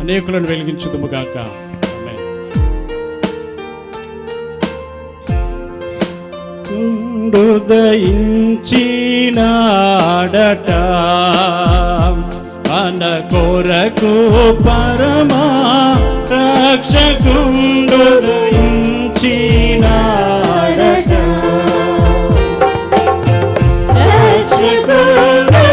అనేకులను వెలిగించుదుముగాక. ఉదయించినాడట మన కొరకు పరమా రక్షకుండు ఉదయించినాడట. రక్షకుండు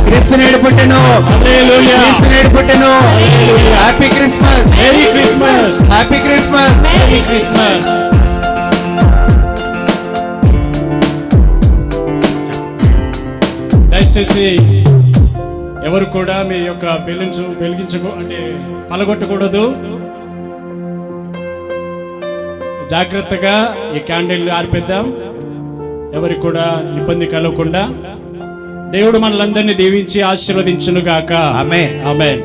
క్రిస్తునేడు పుట్టెను. క్రిస్తునేడు పుట్టెను. Happy Christmas. Merry Christmas. Happy Christmas. Merry Christmas. దయచేసి ఎవరు కూడా మీ యొక్క వెలిగించకు అంటే పలగొట్టకూడదు. జాగ్రత్తగా ఈ క్యాండిల్ ఆర్పేద్దాం, ఎవరికి కూడా ఇబ్బంది కలగకుండా. దేవుడు మనలందరినీ దీవించి ఆశీర్వదించును గాక. ఆమేన్. ఆమేన్.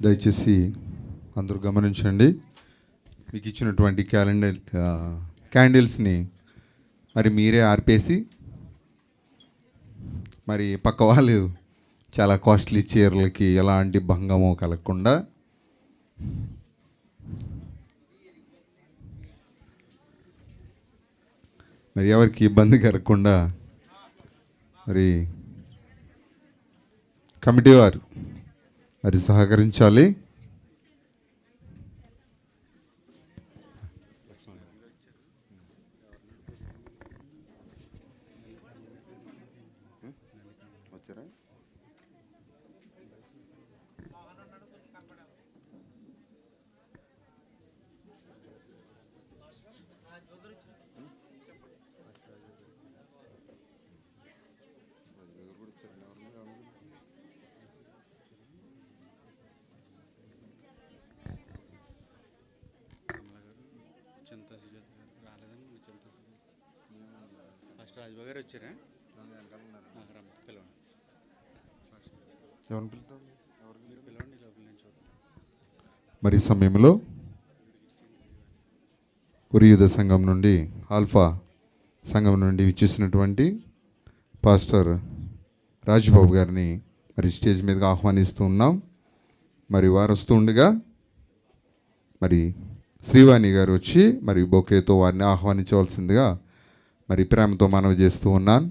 దయచేసి అందరూ గమనించండి. మీకు ఇచ్చినటువంటి క్యాండిల్స్ని మరి మీరే ఆర్పేసి, మరి పక్క వాళ్ళు చాలా కాస్ట్లీ చీరలకి ఎలాంటి భంగమో కలగకుండా మరి ఎవరికి ఇబ్బంది కలగకుండా మరి కమిటీ వారు మరి సహకరించాలి. మరి సమయంలో ఉరియుధ సంఘం నుండి, ఆల్ఫా సంఘం నుండి విచ్చేసినటువంటి పాస్టర్ రాజుబాబు గారిని మరి స్టేజ్ మీదకి ఆహ్వానిస్తూ ఉన్నాం. మరి వారు వస్తుండగా మరి శ్రీవాణి గారు వచ్చి మరి బొకేతో వారిని ఆహ్వానించవలసిందిగా మరి ప్రేమతో మనవి చేస్తూ ఉన్నాను.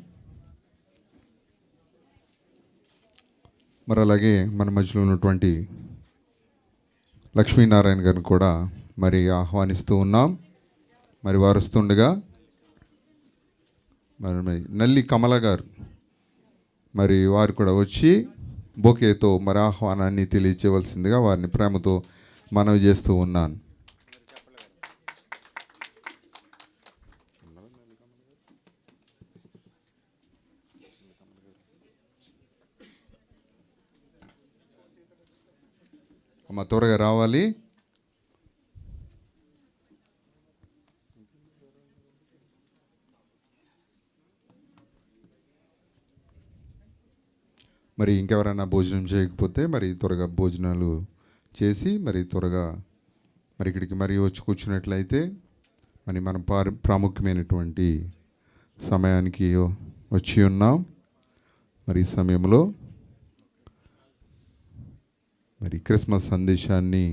మరి అలాగే మన మధ్యలో ఉన్నటువంటి లక్ష్మీనారాయణ గారిని కూడా మరి ఆహ్వానిస్తూ ఉన్నాం. మరి వారు వస్తుండగా మరి నల్లి కమల గారు మరి వారు కూడా వచ్చి బొకేతో మరి ఆహ్వానాన్ని తెలియచేయవలసిందిగా వారిని ప్రేమతో మనవి చేస్తూ ఉన్నాను. అమ్మ త్వరగా రావాలి. మరి ఇంకెవరైనా భోజనం చేయకపోతే మరి త్వరగా భోజనాలు చేసి మరి త్వరగా మరి ఇక్కడికి మరి వచ్చి కూర్చున్నట్లయితే మరి మనం ప్రాముఖ్యమైనటువంటి సమయానికి వచ్చి ఉన్నాం. మరి ఈ సమయంలో మరి క్రిస్మస్ సందేశాన్ని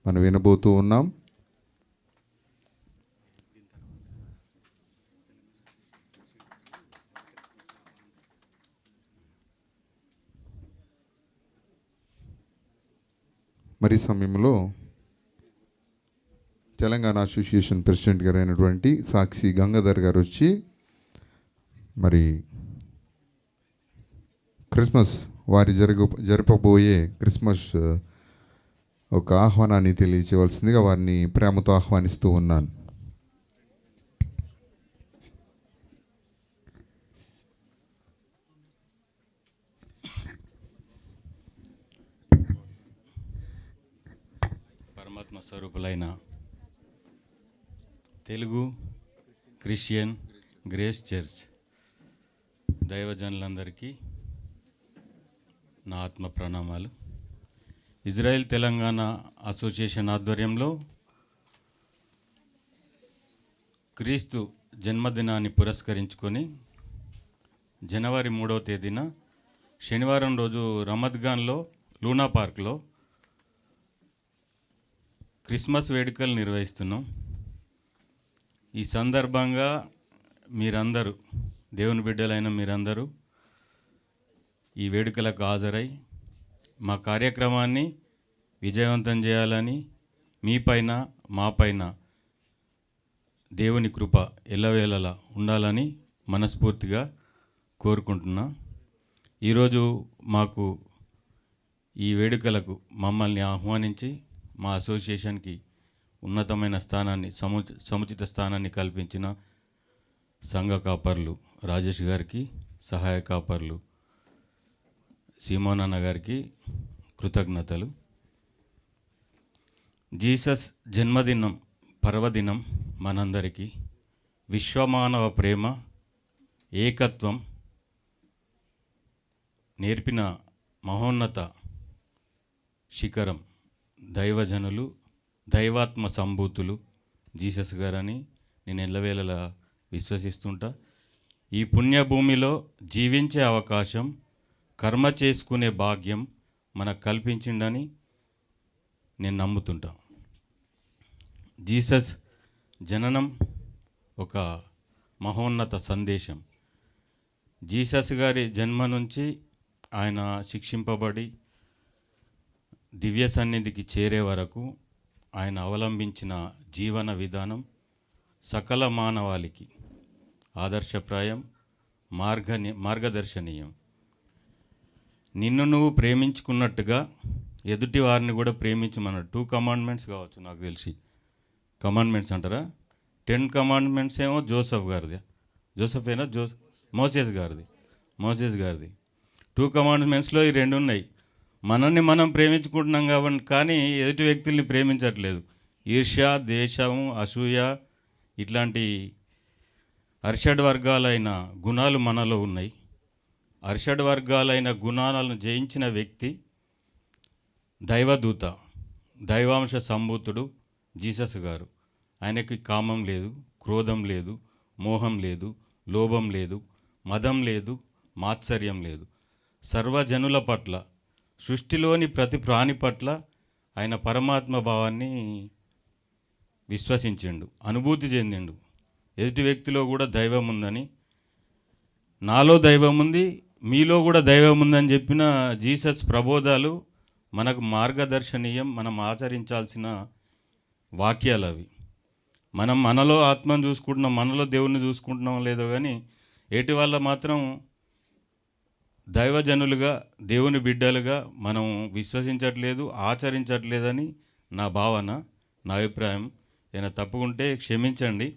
మనం వినబోతూ ఉన్నాం. మరి సమయంలో తెలంగాణ అసోసియేషన్ ప్రెసిడెంట్ గారు అయినటువంటి సాక్షి గంగాధర్ గారు వచ్చి మరి క్రిస్మస్ వారి జరపబోయే క్రిస్మస్ ఒక ఆహ్వానాన్ని తెలియచేయవలసిందిగా వారిని ప్రేమతో ఆహ్వానిస్తూ ఉన్నాను. పరమాత్మ స్వరూపులైన తెలుగు క్రిస్టియన్ గ్రేస్ చర్చ్ దైవజనులందరికీ నా ఆత్మ ప్రణామాలు. ఇజ్రాయెల్ తెలంగాణ అసోసియేషన్ ఆధ్వర్యంలో క్రీస్తు జన్మదినాన్ని పురస్కరించుకొని జనవరి 3వ తేదీన శనివారం రోజు రమద్గాన్లో లూనా పార్క్లో క్రిస్మస్ వేడుకలు నిర్వహిస్తున్నాం. ఈ సందర్భంగా మీరందరూ దేవుని బిడ్డలైన మీరందరూ ఈ వేడుకలకు హాజరై మా కార్యక్రమాన్ని విజయవంతం చేయాలని మీపైన మాపైన దేవుని కృప ఎల్లవేళలా ఉండాలని మనస్ఫూర్తిగా కోరుకుంటున్నా. ఈరోజు మాకు ఈ వేడుకలకు మమ్మల్ని ఆహ్వానించి మా అసోసియేషన్కి ఉన్నతమైన స్థానాన్ని సముచిత స్థానాన్ని కల్పించిన సంఘ కాపర్లు రాజేష్ గారికి, సహాయ కాపర్లు సీమోనన్న గారికి కృతజ్ఞతలు. జీసస్ జన్మదినం పర్వదినం మనందరికీ విశ్వమానవ ప్రేమ ఏకత్వం నేర్పిన మహోన్నత శిఖరం దైవజనులు దైవాత్మ సంభూతులు జీసస్ గారని నేను ఎల్లవేళలా విశ్వసిస్తుంటా. ఈ పుణ్యభూమిలో జీవించే అవకాశం, కర్మ చేసుకునే భాగ్యం మనకు కల్పించిండని నేను నమ్ముతుంటా. జీసస్ జననం ఒక మహోన్నత సందేశం. జీసస్ గారి జన్మ నుంచి ఆయన శిక్షింపబడి దివ్య సన్నిధికి చేరే వరకు ఆయన అవలంబించిన జీవన విధానం సకల మానవాళికి ఆదర్శప్రాయం, మార్గదర్శనీయం. నిన్ను నువ్వు ప్రేమించుకున్నట్టుగా ఎదుటి వారిని కూడా ప్రేమించమన్నాడు. 2 కమాండ్మెంట్స్ కావచ్చు నాకు తెలిసి. కమాండ్మెంట్స్ అంటారా? 10 కమాండ్మెంట్స్ ఏమో జోసెఫ్ గారిది. జోసెఫేనా? మోసెస్ గారిది. 2 కమాండ్మెంట్స్లో ఈ 2 ఉన్నాయి. మనల్ని మనం ప్రేమించుకుంటున్నాం కాబట్టి, కానీ ఎదుటి వ్యక్తుల్ని ప్రేమించట్లేదు. ఈర్ష్య, ద్వేషము, అసూయ ఇట్లాంటి అరిషడ్ వర్గాలైన గుణాలు మనలో ఉన్నాయి. అరిషడ్ వర్గాలైన గుణాలను జయించిన వ్యక్తి దైవదూత, దైవాంశ సంభూతుడు జీసస్ గారు. ఆయనకి కామం లేదు, క్రోధం లేదు, మోహం లేదు, లోభం లేదు, మదం లేదు, మాత్సర్యం లేదు. సర్వజనుల పట్ల సృష్టిలోని ప్రతి ప్రాణి పట్ల ఆయన పరమాత్మ భావాన్ని విశ్వసించిండు, అనుభూతి చెందిండు. ఎదుటి వ్యక్తిలో కూడా దైవం ఉందని, నాలో దైవం ఉంది, మీలో కూడా దైవం ఉందని చెప్పిన జీసస్ ప్రబోధాలు మనకు మార్గదర్శనీయం, మనం ఆచరించాల్సిన వాక్యాలు అవి. మనం మనలో ఆత్మను చూసుకుంటున్నాం, మనలో దేవుణ్ణి చూసుకుంటున్నాం లేదో కానీ ఏటి వల్ల మాత్రం దైవజనులుగా, దేవుని బిడ్డలుగా మనం విశ్వసించట్లేదు, ఆచరించట్లేదని నా భావన, నా అభిప్రాయం. ఏమైనా తప్పుకుంటే క్షమించండి.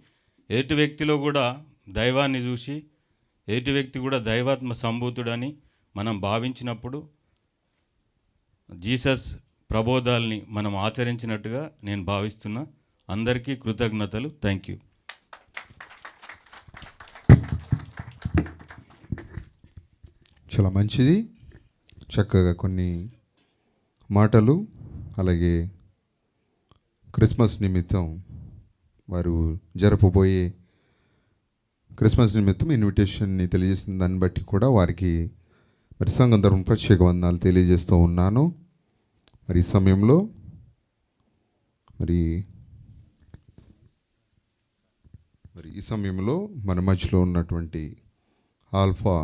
ఎదుటి వ్యక్తిలో కూడా దైవాన్ని చూసి, ఎదుటి వ్యక్తి కూడా దైవాత్మ సంభూతుడని మనం భావించినప్పుడు జీసస్ ప్రబోధాల్ని మనం ఆచరించినట్టుగా నేను భావిస్తున్నా. అందరికీ కృతజ్ఞతలు. Thank you. చాలా మంచిది. చక్కగా కొన్ని మాటలు, అలాగే క్రిస్మస్ నిమిత్తం వారు జరపబోయే క్రిస్మస్ నిమిత్తం ఇన్విటేషన్ని తెలియజేసిన దాన్ని బట్టి కూడా వారికి మరి సంఘం తరపున ప్రత్యేక వందనాలు తెలియజేస్తూ ఉన్నాను. మరి ఈ సమయంలో మన మధ్యలో ఉన్నటువంటి ఆల్ఫా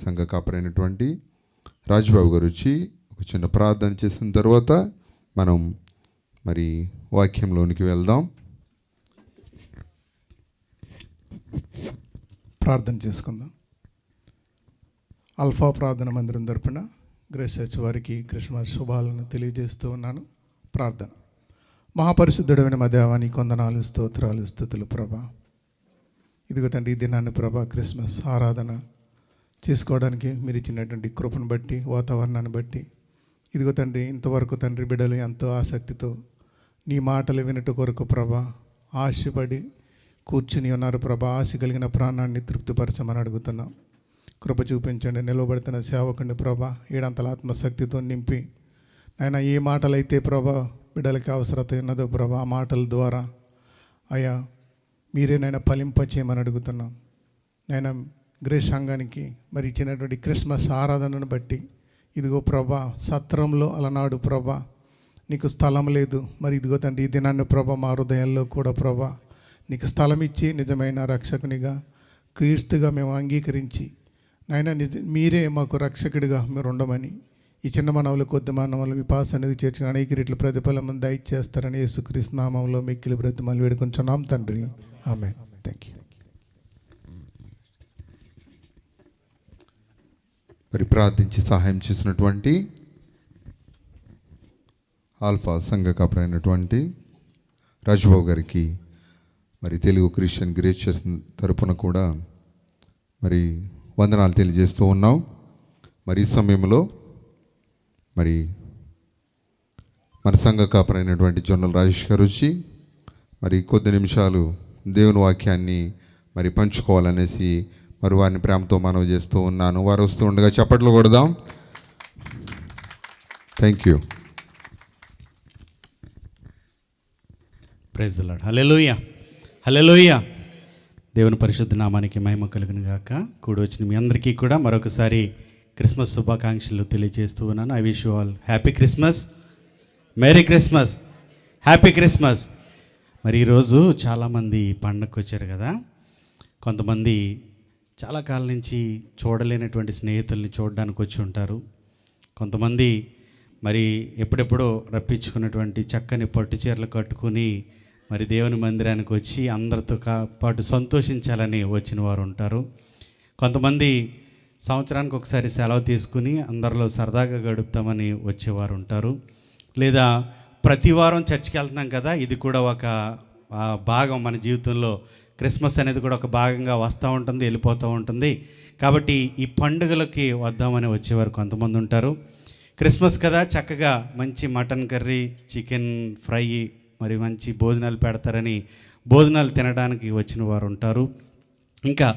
సంఘ కాపరైనటువంటి రాజుబాబు గారు వచ్చి ఒక చిన్న ప్రార్థన చేసిన తర్వాత మనం మరి వాక్యంలోనికి వెళ్దాం. ప్రార్థన చేసుకుందాం. అల్ఫా ప్రార్థన మందిరం తరపున గ్రేస్ చర్చ్ వారికి క్రిస్మస్ శుభాలను తెలియజేస్తూ ఉన్నాను. ప్రార్థన. మహాపరిశుద్ధుడైన మా దేవా, నీ కొందనాలు, స్తోత్రాలు, స్తుతులు ప్రభా. ఇదిగో తండ్రి, ఈ దినాన్ని ప్రభా క్రిస్మస్ ఆరాధన చేసుకోవడానికి మీరు ఇచ్చినటువంటి కృపను బట్టి, వాతావరణాన్ని బట్టి, ఇదిగో తండ్రి, ఇంతవరకు తండ్రి బిడ్డలు ఎంతో ఆసక్తితో నీ మాటలు వినట కొరకు ప్రభా ఆశపడి కూర్చుని ఉన్నారు ప్రభా. ఆశ కలిగిన ప్రాణాన్ని తృప్తిపరచమని అడుగుతున్నాం. కృప చూపించండి. నిలవబడుతున్న సేవకుడిని ప్రభా ఏడంతల ఆత్మశక్తితో నింపి, ఆయన ఏ మాటలైతే ప్రభా బిడ్డలకి అవసరత ఉన్నదో ప్రభా, ఆ మాటల ద్వారా అయ్యా మీరేనైనా ఫలింపచేయమని అడుగుతున్నాం. నేను గ్రేస్ సంఘానికి మరి ఇచ్చినటువంటి క్రిస్మస్ ఆరాధనను బట్టి ఇదిగో ప్రభా సత్రంలో అలనాడు ప్రభా నీకు స్థలం లేదు. మరి ఇదిగో తండ్రి, ఈ దినాన్ని ప్రభా మా హృదయాల్లో కూడా ప్రభా నీకు స్థలం ఇచ్చి నిజమైన రక్షకునిగా క్రీస్తుగా మేము అంగీకరించి నాయన మీరే మాకు రక్షకుడిగా మీరు ఉండమని ఈ చిన్న మనవులు, కొద్ది మనవులు విపాస అనేది చేర్చుకుని అనేక రీట్ల ప్రతిఫలం దయచేస్తారని యేసుక్రీస్తు నామంలో మిక్కిలి బ్రతిమలు వేడుకుంటున్నాం తండ్రి. ఆమేన్. Thank you. మరి ప్రార్థించి సహాయం చేసినటువంటి ఆల్ఫా సంఘ కాపరైనటువంటి రాజుబాబు గారికి మరి తెలుగు క్రిస్టియన్ గ్రేస్ చర్చ్ తరపున కూడా మరి వందనాలు తెలియజేస్తూ ఉన్నాం. మరి ఈ సమయంలో మరి మన సంఘ కాపరైనటువంటి జొన్నల రాజేష్ గారు వచ్చి మరి కొద్ది నిమిషాలు దేవుని వాక్యాన్ని మరి పంచుకోవాలనేసి మరి వారిని ప్రేమతో మనవి చేస్తూ ఉన్నాను. వారు వస్తూ ఉండగా చప్పట్లు కొడదాం. Thank you. Praise the lord. Hallelujah, hallelujah. దేవుని పరిశుద్ధ నామానికి మహిమ కలుగును గాక. కూడి వచ్చిన మీ అందరికీ కూడా మరొకసారి క్రిస్మస్ శుభాకాంక్షలు తెలియజేస్తూ ఉన్నాను. I wish you all happy Christmas, merry Christmas, happy Christmas. మరి ఈరోజు చాలామంది పండగకు వచ్చారు కదా. కొంతమంది చాలా కాలం నుంచి చూడలేనటువంటి స్నేహితుల్ని చూడడానికి వచ్చి ఉంటారు. కొంతమంది మరి ఎప్పుడెప్పుడో రప్పించుకున్నటువంటి చక్కని పట్టు చీరలు కట్టుకుని మరి దేవుని మందిరానికి వచ్చి అందరితో పాటు సంతోషించాలని వచ్చిన వారు ఉంటారు. కొంతమంది సంవత్సరానికి ఒకసారి సెలవు తీసుకుని అందరిలో సరదాగా గడుపుతామని వచ్చేవారు ఉంటారు. లేదా ప్రతి వారం చర్చికి వెళ్తున్నాం కదా, ఇది కూడా ఒక భాగం మన జీవితంలో. క్రిస్మస్ అనేది కూడా ఒక భాగంగా వస్తూ ఉంటుంది, వెళ్ళిపోతూ ఉంటుంది. కాబట్టి ఈ పండుగలకి వద్దామని వచ్చేవారు కొంతమంది ఉంటారు. క్రిస్మస్ కదా, చక్కగా మంచి మటన్ కర్రీ, చికెన్ ఫ్రై, మరి మంచి భోజనాలు పెడతారని భోజనాలు తినడానికి వచ్చిన వారు ఉంటారు. ఇంకా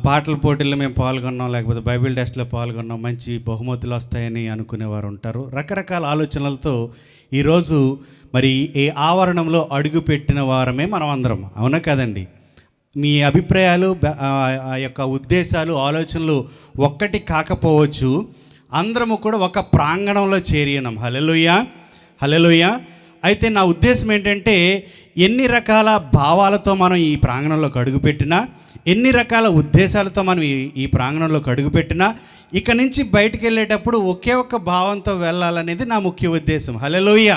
పాటల పోటీల్లో మేము పాల్గొన్నాం, లేకపోతే బైబిల్ టెస్ట్లో పాల్గొన్నాం, మంచి బహుమతులు వస్తాయని అనుకునేవారు ఉంటారు. రకరకాల ఆలోచనలతో ఈరోజు మరి ఏ ఆవరణంలో అడుగు పెట్టిన వారమే మనం అందరం, అవునా కదండి? మీ అభిప్రాయాలు, ఆ యొక్క ఉద్దేశాలు, ఆలోచనలు ఒక్కటి కాకపోవచ్చు. అందరము కూడా ఒక ప్రాంగణంలో చేరి ఉన్నాం. హల్లెలూయా, హల్లెలూయా. అయితే నా ఉద్దేశం ఏంటంటే, ఎన్ని రకాల భావాలతో మనం ఈ ప్రాంగణంలోకి అడుగుపెట్టినా, ఎన్ని రకాల ఉద్దేశాలతో మనం ఈ ప్రాంగణంలోకి అడుగుపెట్టినా, ఇక నుంచి బయటికి వెళ్ళేటప్పుడు ఒకే ఒక్క భావంతో వెళ్ళాలనేది నా ముఖ్య ఉద్దేశం. హల్లెలూయా.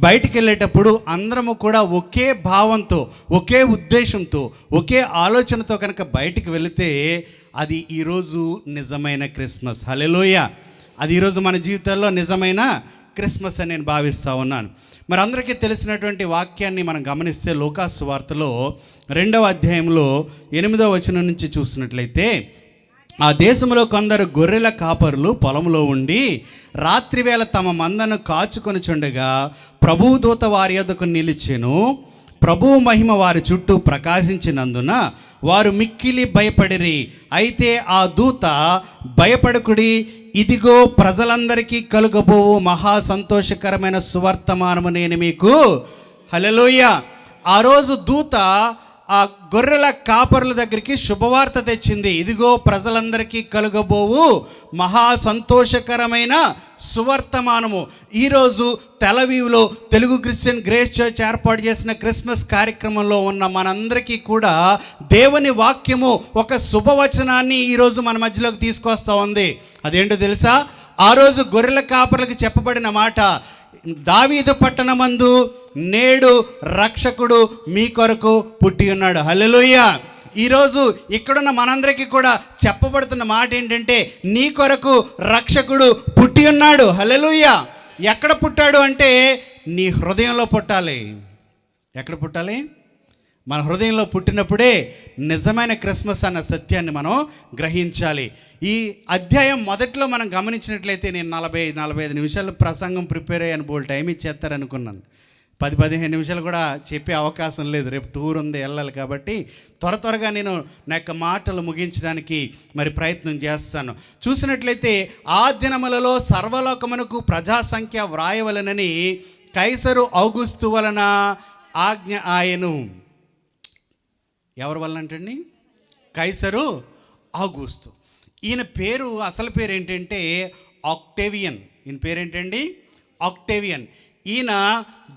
బయటికి వెళ్ళేటప్పుడు అందరము కూడా ఒకే భావంతో, ఒకే ఉద్దేశంతో, ఒకే ఆలోచనతో కనుక బయటికి వెళితే అది ఈరోజు నిజమైన క్రిస్మస్. హల్లెలూయా. అది ఈరోజు మన జీవితాల్లో నిజమైన క్రిస్మస్ అని నేను భావిస్తూ ఉన్నాను. మరి అందరికీ తెలిసినటువంటి వాక్యాన్ని మనం గమనిస్తే లూకాసు సువార్తలో 2వ అధ్యాయంలో 8వ వచనం నుంచి చూసినట్లయితే, ఆ దేశంలో కొందరు గొర్రెల కాపరులు పొలంలో ఉండి రాత్రివేళ తమ మందను కాచుకొని చుండగా ప్రభువు దూత వారి యొద్దకు నిలిచెను. ప్రభువు మహిమ వారి చుట్టూ ప్రకాశించినందున వారు మిక్కిలి భయపడిరి. అయితే ఆ దూత, భయపడకుడి, ఇదిగో ప్రజలందరికీ కలుగబోవు మహా సంతోషకరమైన సువర్తమానము నేను మీకు. హల్లెలూయా. ఆ రోజు దూత ఆ గొర్రెల కాపరుల దగ్గరికి శుభవార్త తెచ్చింది. ఇదిగో ప్రజలందరికీ కలుగబోవు మహా సంతోషకరమైన సువర్తమానము. ఈరోజు తెలవీవ్లో తెలుగు క్రిస్టియన్ గ్రేస్ చర్చ్ ఏర్పాటు చేసిన క్రిస్మస్ కార్యక్రమంలో ఉన్న మనందరికీ కూడా దేవుని వాక్యము ఒక శుభవచనాన్ని ఈరోజు మన మధ్యలోకి తీసుకొస్తూ ఉంది. అదేంటో తెలుసా? ఆ రోజు గొర్రెల కాపరులకు చెప్పబడిన మాట, దావీదు పట్టణమందు నేడు రక్షకుడు మీ కొరకు పుట్టి ఉన్నాడు. హల్లెలూయా. ఈరోజు ఇక్కడున్న మనందరికీ కూడా చెప్పబడుతున్న మాట ఏంటంటే, నీ కొరకు రక్షకుడు పుట్టి ఉన్నాడు. హల్లెలూయా. ఎక్కడ పుట్టాడు అంటే నీ హృదయంలో పుట్టాలి. ఎక్కడ పుట్టాలి? మన హృదయంలో పుట్టినప్పుడే నిజమైన క్రిస్మస్ అన్న సత్యాన్ని మనం గ్రహించాలి. ఈ అధ్యాయం మొదట్లో మనం గమనించినట్లయితే, నేను 40-45 నిమిషాలు ప్రసంగం ప్రిపేర్ అయ్యాను. బోల్ టైం ఇచ్చేస్తారనుకున్నాను. 10-15 నిమిషాలు కూడా చెప్పే అవకాశం లేదు. రేపు టూర్ ఉంది, వెళ్ళాలి. కాబట్టి త్వరగా నేను నా యొక్క మాటలు ముగించడానికి మరి ప్రయత్నం చేస్తాను. చూసినట్లయితే, ఆ దినములలో సర్వలోకమునకు ప్రజాసంఖ్య వ్రాయవలనని కైసరు ఔగుస్తు వలన ఆజ్ఞ ఆయను. ఎవరి వలన అంటండి? కైసరు ఔగుస్తు. ఈయన పేరు, అసలు పేరు ఏంటంటే ఆక్టేవియన్. ఈయన పేరేంటండి? ఆక్టేవియన్. ఈయన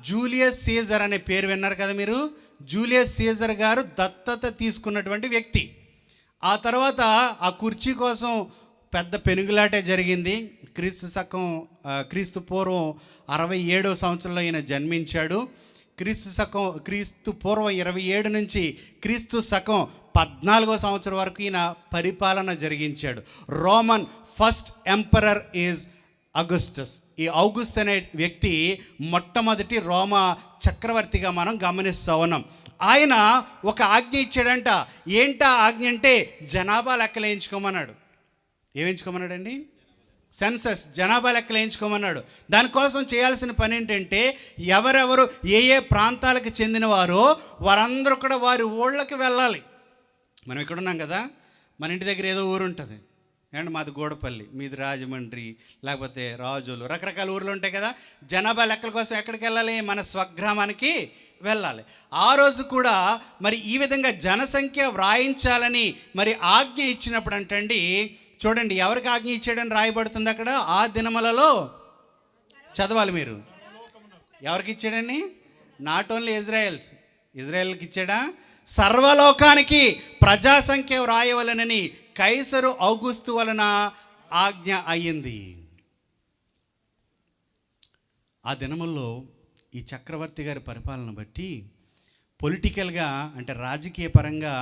జూలియస్ సీజర్ అనే పేరు విన్నారు కదా మీరు. జూలియస్ సీజర్ గారు దత్తత తీసుకున్నటువంటి వ్యక్తి. ఆ తర్వాత ఆ కుర్చీ కోసం పెద్ద పెనుగులాటే జరిగింది. క్రీస్తు పూర్వం 67వ సంవత్సరంలో ఈయన జన్మించాడు. క్రీస్తు పూర్వం 27 నుంచి క్రీస్తు శకం 14వ సంవత్సరం వరకు ఈయన పరిపాలన జరిగించాడు. Roman first emperor is Augustus. ఈ ఔగుస్తు అనే వ్యక్తి మొట్టమొదటి రోమా చక్రవర్తిగా మనం గమనిస్తూ ఉన్నాం. ఆయన ఒక ఆజ్ఞ ఇచ్చాడంట. ఏంటా ఆజ్ఞ అంటే, జనాభా లెక్కలు వేయించుకోమన్నాడు. ఏమించుకోమన్నాడండి? సెన్సస్, జనాభా లెక్కలు వేయించుకోమన్నాడు. దానికోసం చేయాల్సిన పని ఏంటంటే, ఎవరెవరు ఏ ఏ ప్రాంతాలకు చెందినవారో వారందరూ కూడా వారి ఊళ్ళకి వెళ్ళాలి. మనం ఇక్కడ ఉన్నాం కదా, మన ఇంటి దగ్గర ఏదో ఊరు ఉంటుంది. అండ్ మాది గోడపల్లి, మీది రాజమండ్రి, లేకపోతే రాజులు, రకరకాల ఊర్లు ఉంటాయి కదా. జనాభా లెక్కల కోసం ఎక్కడికి వెళ్ళాలి? మన స్వగ్రామానికి వెళ్ళాలి. ఆ రోజు కూడా మరి ఈ విధంగా జనసంఖ్య వ్రాయించాలని మరి ఆజ్ఞ ఇచ్చినప్పుడు అంటండి, చూడండి ఎవరికి ఆజ్ఞ ఇచ్చాడని రాయబడుతుంది అక్కడ. ఆ దినములలో చదవాలి మీరు. ఎవరికి ఇచ్చాడండి? నాట్ ఓన్లీ ఇజ్రాయెల్కి ఇచ్చాడా? సర్వలోకానికి ప్రజాసంఖ్య వ్రాయవలనని కైసరు ఔగుస్తు వలన ఆజ్ఞ అయ్యింది. ఆ దినముల్లో ఈ చక్రవర్తి గారి పరిపాలన బట్టి పొలిటికల్గా, అంటే రాజకీయ పరంగా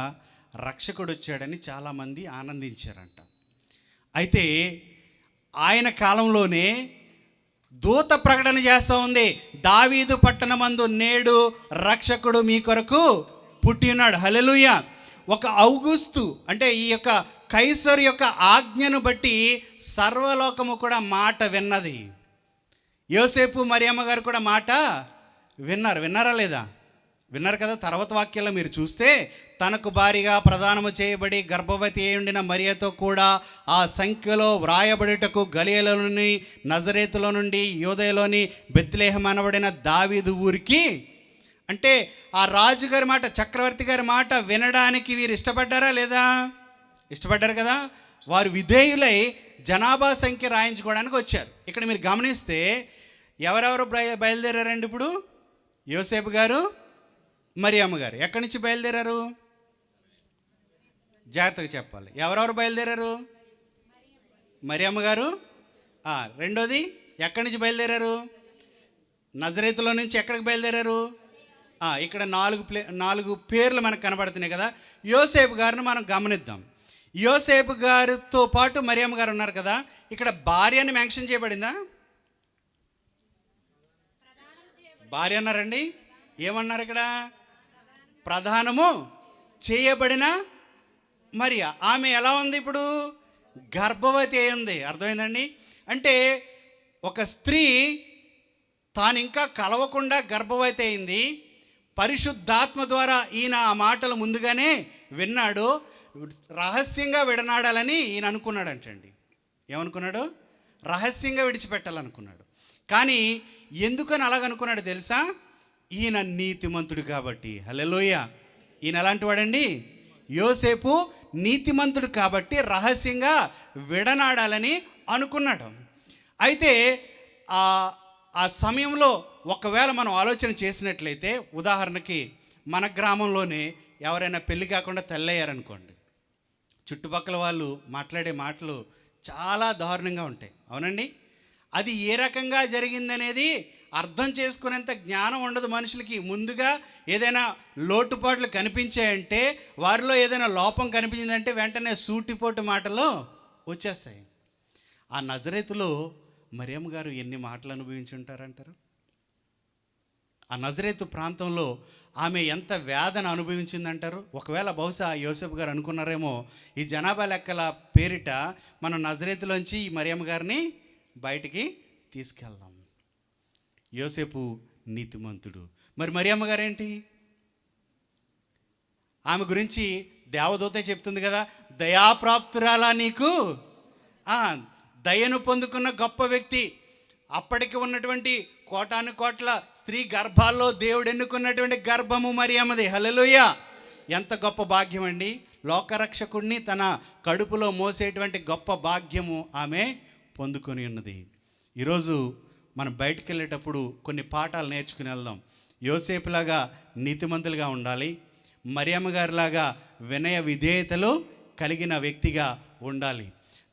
రక్షకుడు వచ్చాడని చాలామంది ఆనందించారంట. అయితే ఆయన కాలంలోనే దూత ప్రకటన చేస్తూ ఉంది, దావీదు పట్టణమందు నేడు రక్షకుడు మీ కొరకు పుట్టి ఉన్నాడు. హల్లెలూయా. ఒక ఔగుస్తు అంటే ఈ యొక్క కైసరు యొక్క ఆజ్ఞను బట్టి సర్వలోకము కూడా మాట విన్నది. యోసేపు మరియమ్మ గారు కూడా మాట విన్నారా లేదా? విన్నారు కదా. తర్వాత వాక్యాల్లో మీరు చూస్తే, తనకు భారీగా ప్రదానము చేయబడి గర్భవతి అయి ఉండిన మరియతో కూడా ఆ సంఖ్యలో వ్రాయబడుటకు గలిలయలోని నజరేతులో నుండి యూదయలోని బెత్లెహేము అనబడిన దావీదు ఊరికి, అంటే ఆ రాజుగారి మాట, చక్రవర్తి గారి మాట వినడానికి వీరు ఇష్టపడ్డారా లేదా? ఇష్టపడ్డారు కదా. వారు విధేయులై జనాభా సంఖ్య రాయించుకోవడానికి వచ్చారు. ఇక్కడ మీరు గమనిస్తే ఎవరెవరు బయలుదేరారండి? ఇప్పుడు యోసేపు గారు, మరియమ్మ గారు. ఎక్కడి నుంచి బయలుదేరారు? జాగ్రత్తగా చెప్పాలి. ఎవరెవరు బయలుదేరారు? మరియమ్మ గారు. రెండోది ఎక్కడి నుంచి బయలుదేరారు? నజరేతులో నుంచి ఎక్కడికి బయలుదేరారు? ఇక్కడ 4 పేర్లు మనకు కనబడుతున్నాయి కదా. యోసేపు గారిని మనం గమనిద్దాం. యోసేపు గారితో పాటు మరియమ్మ గారు ఉన్నారు కదా. ఇక్కడ భార్య అని మెన్షన్ చేయబడిందా? భార్య అన్నారండి. ఏమన్నారు ఇక్కడ? ప్రధానము చేయబడిన మరియ. ఆమె ఎలా ఉంది? ఇప్పుడు గర్భవతి అయి ఉంది. అర్థమైందండి? అంటే ఒక స్త్రీ తాను ఇంకా కలవకుండా గర్భవతి అయింది. పరిశుద్ధాత్మ ద్వారా ఈయన ఆ మాటలు ముందుగానే విన్నాడు. రహస్యంగా విడనాడాలని ఈయన అనుకున్నాడంటండి. ఏమనుకున్నాడు? రహస్యంగా విడిచిపెట్టాలనుకున్నాడు. కానీ ఎందుకని అలాగనుకున్నాడు తెలుసా? ఈయన నీతిమంతుడు కాబట్టి. హల్లెలూయా. ఈయన ఎలాంటి వాడండి? యోసేపు నీతిమంతుడు కాబట్టి రహస్యంగా విడనాడాలని అనుకున్నాడు. అయితే ఆ సమయంలో ఒకవేళ మనం ఆలోచన చేసినట్లయితే, ఉదాహరణకి మన గ్రామంలోనే ఎవరైనా పెళ్లి కాకుండా తల్లయ్యారనుకోండి, చుట్టుపక్కల వాళ్ళు మాట్లాడే మాటలు చాలా దారుణంగా ఉంటాయి. అవునండి? అది ఏ రకంగా జరిగిందనేది అర్థం చేసుకునేంత జ్ఞానం ఉండదు మనుషులకి. ముందుగా ఏదైనా లోటుపాట్లు కనిపించాయంటే, వారిలో ఏదైనా లోపం కనిపించిందంటే వెంటనే సూటిపోటు మాటలు వచ్చేస్తాయి. ఆ నజరేతులో మరియమ్మ గారు ఎన్ని మాటలు అనుభవించి ఉంటారంటారు? ఆ నజరేతు ప్రాంతంలో ఆమె ఎంత వేదన అనుభవించిందంటారు? ఒకవేళ బహుశా యోసేపు గారు అనుకున్నారేమో, ఈ జనాభా లెక్కల పేరిట మనం నజరేతులోంచి ఈ మరియమ్మ గారిని బయటికి తీసుకెళ్దాం. యోసేపు నీతిమంతుడు. మరి మరియమ్మ గారేంటి? ఆమె గురించి దేవదూత చెప్తుంది కదా, దయాప్రాప్తురాలా నీకు. దయను పొందుకున్న గొప్ప వ్యక్తి. అప్పటికి ఉన్నటువంటి కోటాను కోట్ల స్త్రీ గర్భాల్లో దేవుడు ఎన్నుకున్నటువంటి గర్భము మరియమ్మది. హల్లెలూయా. ఎంత గొప్ప భాగ్యం అండి. లోకరక్షకుడిని తన కడుపులో మోసేటువంటి గొప్ప భాగ్యము ఆమె పొందుకొని ఉన్నది. ఈరోజు మనం బయటికి వెళ్ళేటప్పుడు కొన్ని పాఠాలు నేర్చుకుని వెళ్దాం. యోసేపులాగా నీతిమంతులుగా ఉండాలి. మరియమ్మ గారిలాగా వినయ విధేయతలు కలిగిన వ్యక్తిగా ఉండాలి.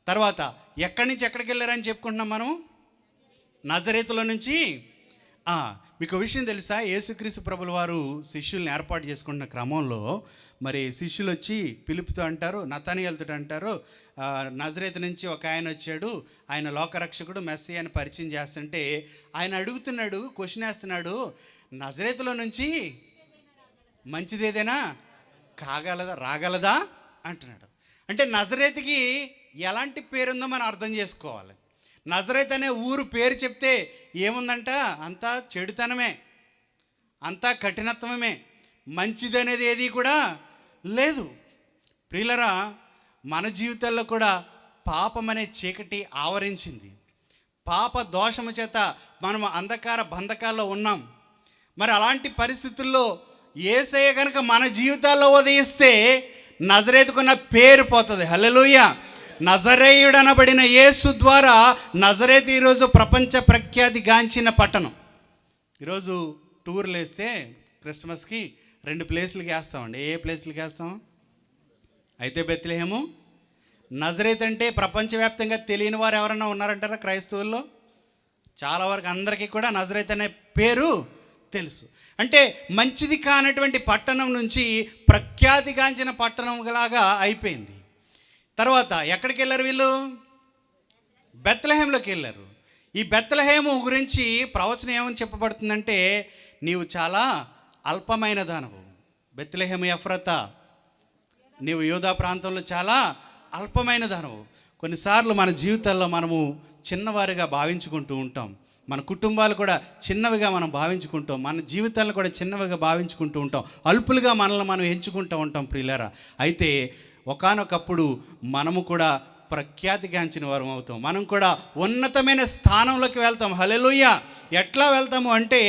తర్వాత ఎక్కడి నుంచి ఎక్కడికి వెళ్ళారని చెప్పుకుంటున్నాం మనం? నజరేతులో నుంచి. మీకు విషయం తెలుసా? యేసుక్రీస్తు ప్రభుల వారు శిష్యుల్ని ఏర్పాటు చేసుకుంటున్న క్రమంలో మరి శిష్యులు వచ్చి పిలుపుతో అంటారు, నతనీయులతో అంటారు, నజరేతు నుంచి ఒక ఆయన వచ్చాడు, ఆయన లోకరక్షకుడు మెస్సీ అని పరిచయం చేస్తుంటే ఆయన అడుగుతున్నాడు, క్వశ్చన్ వేస్తున్నాడు, నజరేతులో నుంచి మంచిదేదైనా రాగలదా అంటున్నాడు. అంటే నజరేతుకి ఎలాంటి పేరుందో మనం అర్థం చేసుకోవాలి. నజరేత్ అనే ఊరు పేరు చెప్తే ఏముందంట? అంతా చెడుతనమే, అంతా కఠినత్వమే, మంచిదనేది ఏది కూడా లేదు. ప్రియులరా, మన జీవితాల్లో కూడా పాపం అనే చీకటి ఆవరించింది. పాప దోషము చేత మనం అంధకార బంధకాల్లో ఉన్నాం. మరి అలాంటి పరిస్థితుల్లో యేసయ్య కనుక మన జీవితాల్లో ఉదయిస్తే నజరేతుకున్న పేరు పోతుంది. హల్లెలూయా. నజరేయుడనబడిన యేసు ద్వారా నజరేతు ఈరోజు ప్రపంచ ప్రఖ్యాతిగాంచిన పట్టణం. ఈరోజు టూర్లు వేస్తే క్రిస్మస్కి 2 ప్లేసులకి వేస్తామండి. ఏ ప్లేసులకి వేస్తాం? అయితే బెత్లెహేము, నజరేత్. అంటే ప్రపంచవ్యాప్తంగా తెలియని వారు ఎవరన్నా ఉన్నారంటారా క్రైస్తవుల్లో? చాలా వరకు అందరికీ కూడా నజరేత్ అనే పేరు తెలుసు. అంటే మంచిది కానటువంటి పట్టణం నుంచి ప్రఖ్యాతిగాంచిన పట్టణం లాగా అయిపోయింది. తర్వాత ఎక్కడికి వెళ్ళారు వీళ్ళు? బెత్లెహేంలోకి వెళ్ళారు. ఈ బెత్లెహేము గురించి ప్రవచనం ఏమని చెప్పబడుతుందంటే, నీవు చాలా అల్పమైన దానవు. బెత్లెహేము ఎఫ్రతా, నీవు యూదా ప్రాంతంలో చాలా అల్పమైన దానవు. కొన్నిసార్లు మన జీవితాల్లో మనము చిన్నవారిగా భావించుకుంటూ ఉంటాం. మన కుటుంబాలు కూడా చిన్నవిగా మనం భావించుకుంటాం. మన జీవితాలను కూడా చిన్నవిగా భావించుకుంటూ ఉంటాం. అల్పులుగా మనల్ని మనం ఎంచుకుంటూ ఉంటాం ప్రియులారా. అయితే ఒకానొకప్పుడు మనము కూడా ప్రఖ్యాతిగాంచిన వారం అవుతాం. మనం కూడా ఉన్నతమైన స్థానంలోకి వెళ్తాం. హల్లెలూయా. ఎట్లా వెళ్తాము అంటే,